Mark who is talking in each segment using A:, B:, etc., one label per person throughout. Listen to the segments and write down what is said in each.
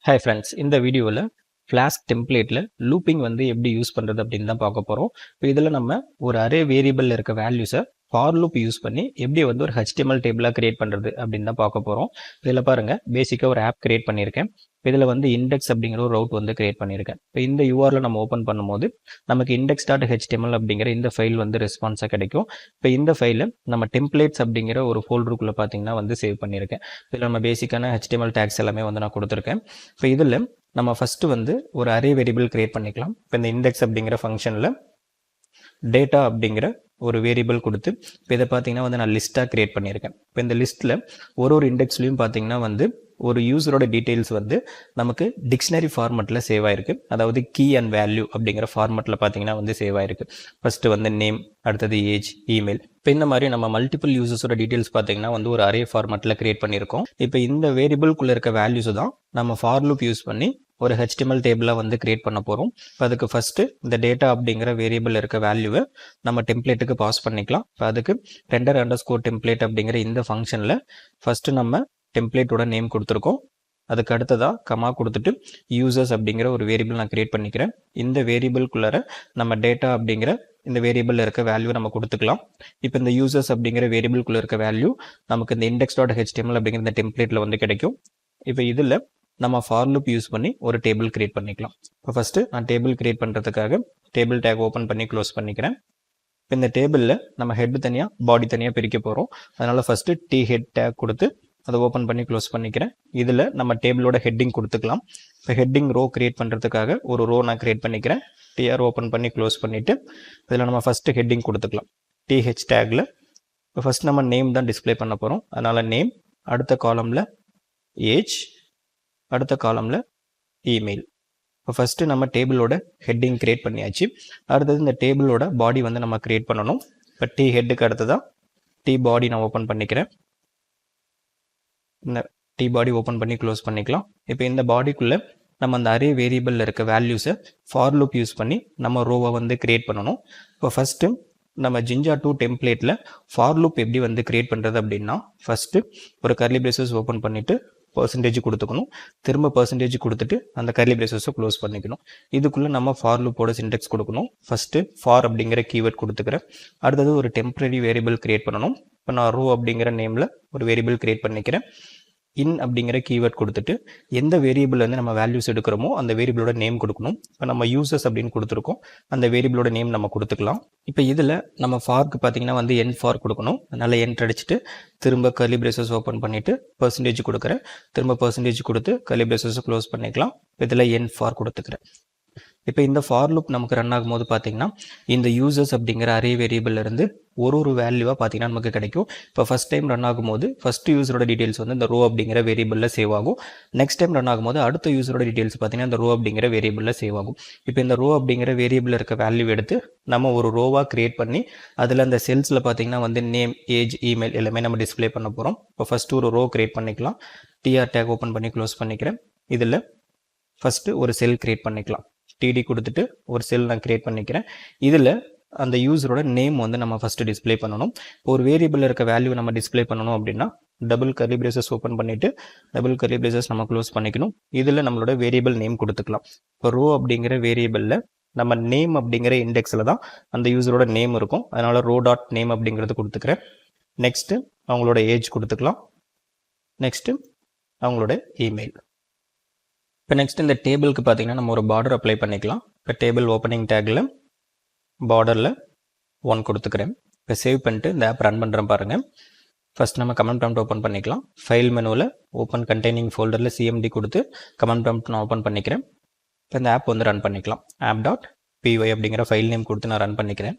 A: Hi friends, இந்த வீடியோவில் flask டெம்ப்ளேட்டில் looping வந்து எப்படி யூஸ் பண்ணுறது அப்படின்னு தான் பார்க்க போகிறோம். இப்போ இதில் நம்ம ஒரு அரே வேரியபிளில் இருக்க வேல்யூஸை ஃபார் லூப் யூஸ் பண்ணி எப்படி வந்து ஒரு HTML டேபிளாக கிரியேட் பண்ணுறது அப்படின்னு தான் பார்க்க போகிறோம். இதில் பாருங்கள், பேசிக்காக ஒரு ஆப் கிரியேட் பண்ணியிருக்கேன். இதில் வந்து இண்டெக்ஸ் அப்படிங்கிற ஒரு ரவுட் வந்து கிரியேட் பண்ணியிருக்கேன். இப்போ இந்த யூஆரில் நம்ம ஓப்பன் பண்ணும்போது நமக்கு index.html அப்படிங்கிற இந்த ஃபைல் வந்து ரெஸ்பான்ஸாக கிடைக்கும். இப்போ இந்த ஃபைலை நம்ம டெம்ப்ளேட்ஸ் அப்படிங்கிற ஒரு ஃபோல்டருக்குள்ளே பார்த்தீங்கன்னா வந்து சேவ் பண்ணியிருக்கேன். இதில் நம்ம பேசிக்கான HTML டேக்ஸ் எல்லாமே வந்து நான் கொடுத்துருக்கேன். இப்போ இதில் நம்ம ஃபஸ்ட்டு வந்து ஒரு அரே வேரியபிள் கிரியேட் பண்ணிக்கலாம். இப்போ இந்த இண்டெக்ஸ் அப்படிங்கிற ஃபங்க்ஷனில் டேட்டா அப்படிங்கிற ஒரு வேரியபிள் கொடுத்து இப்போ இதை பார்த்தீங்கன்னா வந்து நான் லிஸ்ட்டாக கிரியேட் பண்ணியிருக்கேன். இப்போ இந்த லிஸ்ட்டில் ஒரு இண்டெக்ஸ்லையும் பார்த்தீங்கன்னா வந்து ஒரு யூசரோட டீட்டெயில்ஸ் வந்து நமக்கு டிக்ஷனரி ஃபார்மெட்டில் சேவ் ஆயிருக்கு. அதாவது கீ அண்ட் வேல்யூ அப்படிங்கிற ஃபார்மெட்டில் பார்த்தீங்கன்னா வந்து சேவ் ஆயிருக்கு. ஃபஸ்ட்டு வந்து நேம், அடுத்தது ஏஜ், இமெயில். இப்போ இந்த மாதிரி நம்ம மல்டிபிள் யூசர்ஸோட டீட்டெயில்ஸ் பார்த்தீங்கன்னா வந்து ஒரு அரே ஃபார்மெட்டில் கிரியேட் பண்ணியிருக்கோம். இப்போ இந்த வேரியபிள்குள்ளே இருக்க வேல்யூஸ் தான் நம்ம ஃபார் லூப் யூஸ் பண்ணி ஒரு HTML டேபிளாக வந்து கிரியேட் பண்ண போகிறோம். இப்போ அதுக்கு ஃபஸ்ட்டு இந்த டேட்டா அப்படிங்கிற வேரியபிள் இருக்க வேல்யூவை நம்ம டெம்ப்ளேட்டுக்கு பாஸ் பண்ணிக்கலாம். இப்போ அதுக்கு render_template அப்படிங்கிற இந்த ஃபங்க்ஷனில் ஃபஸ்ட்டு நம்ம டெம்ப்ளேட்டோட நேம் கொடுத்துருக்கோம். அதுக்கு அடுத்ததாக கமா கொடுத்துட்டு யூசர்ஸ் அப்படிங்கிற ஒரு வேரியபிள் நான் கிரியேட் பண்ணிக்கிறேன். இந்த வேரியபிள்குள்ளார நம்ம டேட்டா அப்படிங்கிற இந்த வேரியபிள் இருக்க வேல்யூ நம்ம கொடுத்துக்கலாம். இப்போ இந்த யூசர்ஸ் அப்படிங்கிற வேரியபிள்குள்ளே இருக்க வேல்யூ நமக்கு இந்த index.html அப்படிங்கிற இந்த டெம்ப்ளேட்டில் வந்து கிடைக்கும். இப்போ இதில் நம்ம ஃபார் லூப் யூஸ் பண்ணி ஒரு டேபிள் கிரியேட் பண்ணிக்கலாம். இப்போ ஃபஸ்ட்டு நான் டேபிள் கிரியேட் பண்ணுறதுக்காக டேபிள் டேக் ஓப்பன் பண்ணி க்ளோஸ் பண்ணிக்கிறேன். இப்போ இந்த டேபிளில் நம்ம ஹெட் தனியாக பாடி தனியாக பிரிக்க போகிறோம். அதனால் ஃபஸ்ட்டு head டேக் கொடுத்து அதை ஓப்பன் பண்ணி க்ளோஸ் பண்ணிக்கிறேன். இதில் நம்ம டேபிளோட ஹெட்டிங் கொடுத்துக்கலாம். இப்போ ஹெட்டிங் ரோ கிரியேட் பண்ணுறதுக்காக ஒரு ரோ நான் கிரியேட் பண்ணிக்கிறேன். TR ஓப்பன் பண்ணி க்ளோஸ் பண்ணிவிட்டு இதில் நம்ம ஃபஸ்ட்டு ஹெட்டிங் கொடுத்துக்கலாம். TH டேக்கில் இப்போ ஃபஸ்ட் நம்ம நேம் தான் டிஸ்பிளே பண்ண போகிறோம். அதனால் நேம், அடுத்த காலமில் ஏஜ், அடுத்த காலமில் இமெயில். இப்போ ஃபஸ்ட்டு நம்ம டேபிளோட ஹெட்டிங் கிரியேட் பண்ணியாச்சு. அடுத்தது இந்த டேபிளோட பாடி வந்து நம்ம கிரியேட் பண்ணணும். இப்போ ஹெட்டுக்கு அடுத்ததான் பாடி நான் ஓப்பன் பண்ணிக்கிறேன். இந்த பாடி ஓப்பன் பண்ணி க்ளோஸ் பண்ணிக்கலாம். இப்போ இந்த பாடிக்குள்ளே நம்ம அந்த அரே வேரியபிளில் இருக்க வேல்யூஸை ஃபார் லூப் யூஸ் பண்ணி நம்ம ரோவை வந்து கிரியேட் பண்ணணும். இப்போ ஃபஸ்ட்டு நம்ம Jinja2 டெம்ப்ளேட்டில் ஃபார் லூப் எப்படி வந்து கிரியேட் பண்ணுறது அப்படின்னா, ஃபஸ்ட்டு ஒரு கர்லி பிரேசஸ் ஓப்பன் பண்ணிவிட்டு % கொடுத்துக்கணும். திரும்ப % கொடுத்துட்டு அந்த கர்லி பிரேசஸை க்ளோஸ் பண்ணிக்கணும். இதுக்குள்ளே நம்ம ஃபார் லூப்போட சின்டெக்ஸ் கொடுக்கணும். ஃபஸ்ட்டு ஃபார் அப்படிங்கிற கீவேர்ட் கொடுத்துக்கிறேன். அடுத்தது ஒரு டெம்பரரி வேரியபிள் கிரியேட் பண்ணணும். இப்போ நான் ரோ அப்படிங்கிற நேமில் ஒரு வேரியபிள் கிரியேட் பண்ணிக்கிறேன். இன் அப்படிங்கிற கீவேர்ட் கொடுத்துட்டு எந்த வேரியபிள் வந்து நம்ம வேல்யூஸ் எடுக்கிறோமோ அந்த வேரியபிளோட நேம் கொடுக்கணும். இப்போ நம்ம யூசர்ஸ் அப்படின்னு கொடுத்துருக்கோம். அந்த வேரியபிளோட நேம் நம்ம கொடுத்துக்கலாம். இப்போ இதில் நம்ம ஃபார்க்கு பார்த்தீங்கன்னா வந்து என் ஃபார் கொடுக்கணும். அதனால் என்ட்ரு அடிச்சுட்டு திரும்ப கர்லி பிரேசஸ் ஓப்பன் பண்ணிவிட்டு % கொடுக்குறேன். திரும்ப % கொடுத்து கர்லி பிரேசஸை க்ளோஸ் பண்ணிக்கலாம். இதில் என் ஃபார் கொடுத்துக்கிறேன். இப்போ இந்த ஃபார் லூப் நமக்கு ரன் ஆகும்போது பார்த்தீங்கன்னா இந்த யூசர்ஸ் அப்படிங்கிற அரே வேரியபிள் இருந்து ஒரு வேல்யூவாக பார்த்தீங்கன்னா நமக்கு கிடைக்கும். இப்போ ஃபஸ்ட் டைம் ரன் ஆகும்போது ஃபஸ்ட் யூசரோட டீட்டெயில்ஸ் வந்து இந்த ரோ அப்படிங்கிற வேரியபிளில் சேவ் ஆகும். நெக்ஸ்ட் டைம் ரன் ஆகும்போது அடுத்த யூசரோட டீட்டெயில்ஸ் பார்த்தீங்கன்னா இந்த ரோ அப்படிங்கிற வேரியபிளில் சேவ் ஆகும். இப்போ இந்த ரோ அப்படிங்கிற வேரியபிளில் இருக்க வேல்யூ எடுத்து நம்ம ஒரு ரோவாக கிரியேட் பண்ணி அதில் அந்த செல்ஸில் பார்த்தீங்கன்னா வந்து நேம், ஏஜ், இமெயில் எல்லாமே நம்ம டிஸ்பிளே பண்ண போகிறோம். இப்போ ஃபஸ்ட்டு ஒரு ரோ கிரியேட் பண்ணிக்கலாம். TR டேக் ஓப்பன் பண்ணி க்ளோஸ் பண்ணிக்கிறேன். இதில் ஃபஸ்ட்டு ஒரு செல் கிரியேட் பண்ணிக்கலாம். TD கொடுத்துட்டு ஒரு செல் நான் கிரியேட் பண்ணிக்கிறேன். இதில் அந்த யூசரோட நேம் வந்து நம்ம ஃபஸ்ட்டு டிஸ்பிளே பண்ணணும். ஒரு வேரியபிளில் இருக்க வேல்யூ நம்ம டிஸ்பிளே பண்ணணும் அப்படின்னா டபுள் கர்லி பிரேசஸ் ஓப்பன் பண்ணிவிட்டு டபுள் கர்லி பிரேசஸ் நம்ம க்ளோஸ் பண்ணிக்கணும். இதில் நம்மளோட வேரியபிள் நேம் கொடுத்துக்கலாம். இப்போ ரோ அப்படிங்கிற வேரியபிளில் நம்ம நேம் அப்படிங்கிற இண்டெக்ஸில் தான் அந்த யூசரோட நேம் இருக்கும். அதனால் row.name அப்படிங்கிறது கொடுத்துக்கிறேன். நெக்ஸ்ட்டு அவங்களோட ஏஜ் கொடுத்துக்கலாம். நெக்ஸ்ட்டு அவங்களோட இமெயில். இப்போ நெக்ஸ்ட் இந்த டேபிளுக்கு பார்த்தீங்கன்னா நம்ம ஒரு பார்டர் அப்ளை பண்ணிக்கலாம். இப்போ டேபிள் ஓப்பனிங் டேக்கில் பார்டரில் 1 கொடுத்துக்கிறேன். இப்போ சேவ் பண்ணிட்டு இந்த ஆப் ரன் பண்ணுறேன் பாருங்கள். ஃபஸ்ட் நம்ம கமெண்ட் ப்ராம்ப்ட் ஓப்பன் பண்ணிக்கலாம். ஃபைல் மெனுவில் ஓப்பன் கண்டெய்னிங் ஃபோல்டரில் CMD கொடுத்து கமெண்ட் ப்ராம்ப்ட் நான் ஓப்பன் பண்ணிக்கிறேன். இப்போ இந்த ஆப் வந்து ரன் பண்ணிக்கலாம். app.py அப்படிங்கிற ஃபைல் நேம் கொடுத்து நான் ரன் பண்ணிக்கிறேன்.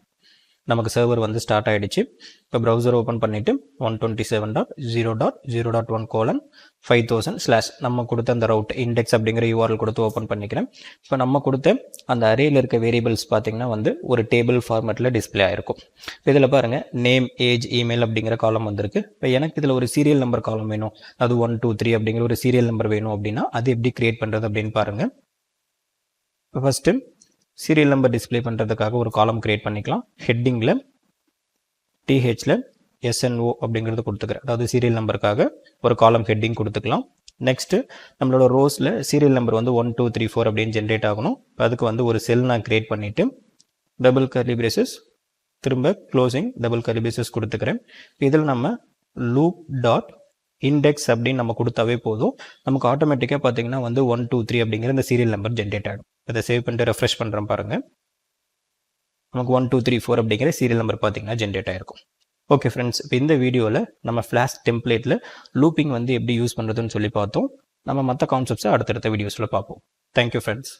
A: நமக்கு சர்வர் வந்து ஸ்டார்ட் ஆகிடுச்சு. இப்போ ப்ரௌசர் ஓப்பன் பண்ணிவிட்டு 127.0.0.1:5000/ நம்ம கொடுத்த அந்த ரவுட் இண்டெக்ஸ் அப்படிங்கிற URL கொடுத்து ஓப்பன் பண்ணிக்கிறேன். இப்போ நம்ம கொடுத்த அந்த அரேயில் இருக்க வேரியபிள்ஸ் பார்த்தீங்கன்னா வந்து ஒரு டேபிள் ஃபார்மேட்டில் டிஸ்பிளே ஆகிருக்கும். இப்போ இதில் பாருங்கள் நேம், ஏஜ், இமெயில் அப்படிங்கிற காலம் வந்திருக்கு. இப்போ எனக்கு இதில் ஒரு சீரியல் நம்பர் காலம் வேணும். அது 1 2 3 அப்படிங்கிற ஒரு சீரியல் நம்பர் வேணும் அப்படின்னா அது எப்படி கிரியேட் பண்ணுறது அப்படின்னு பாருங்கள். இப்போ ஃபஸ்ட்டு சீரியல் நம்பர் டிஸ்பிளே பண்ணுறதுக்காக ஒரு காலம் கிரியேட் பண்ணிக்கலாம். ஹெட்டிங்கில் THல SNO அப்படிங்கிறது கொடுத்துக்கிறேன். அதாவது சீரியல் நம்பருக்காக ஒரு காலம் ஹெட்டிங் கொடுத்துக்கலாம். நெக்ஸ்ட்டு நம்மளோட ரோஸில் சீரியல் நம்பர் வந்து 1 2 3 4 அப்படின்னு ஜென்ரேட் ஆகணும். அதுக்கு வந்து ஒரு செல் நான் கிரியேட் பண்ணிவிட்டு டபுள் கர்லி பிரேசஸ் திரும்ப க்ளோசிங் டபுள் கர்லி பிரேசஸ் கொடுத்துக்கிறேன். இதில் நம்ம லூப் டாட் இண்டெக்ஸ் அப்படின்னு நம்ம கொடுத்தாவே போதும். நமக்கு ஆட்டோமேட்டிக்காக பார்த்தீங்கன்னா வந்து 1 2 3 அப்படிங்கிற இந்த சீரியல் நம்பர் ஜென்ரேட் ஆகிடும். இதை சேவ் பண்ணிட்டு ரெஃப்ரெஷ் பண்ணுறேன் பாருங்கள். நமக்கு 1 2 3 4 அப்படிங்கிற சீரியல் நம்பர் பார்த்தீங்கன்னா ஜென்ரேட் ஆகிருக்கும். ஓகே ஃப்ரெண்ட்ஸ், இப்போ இந்த வீடியோவில் நம்ம ஃப்ளாஷ் டெம்ப்ளேட்டில் லூப்பிங் வந்து எப்படி யூஸ் பண்ணுறதுன்னு சொல்லி பார்த்தோம். நம்ம மற்ற கான்செப்ட்ஸை அடுத்தடுத்த வீடியோஸில் பார்ப்போம். Thank you friends.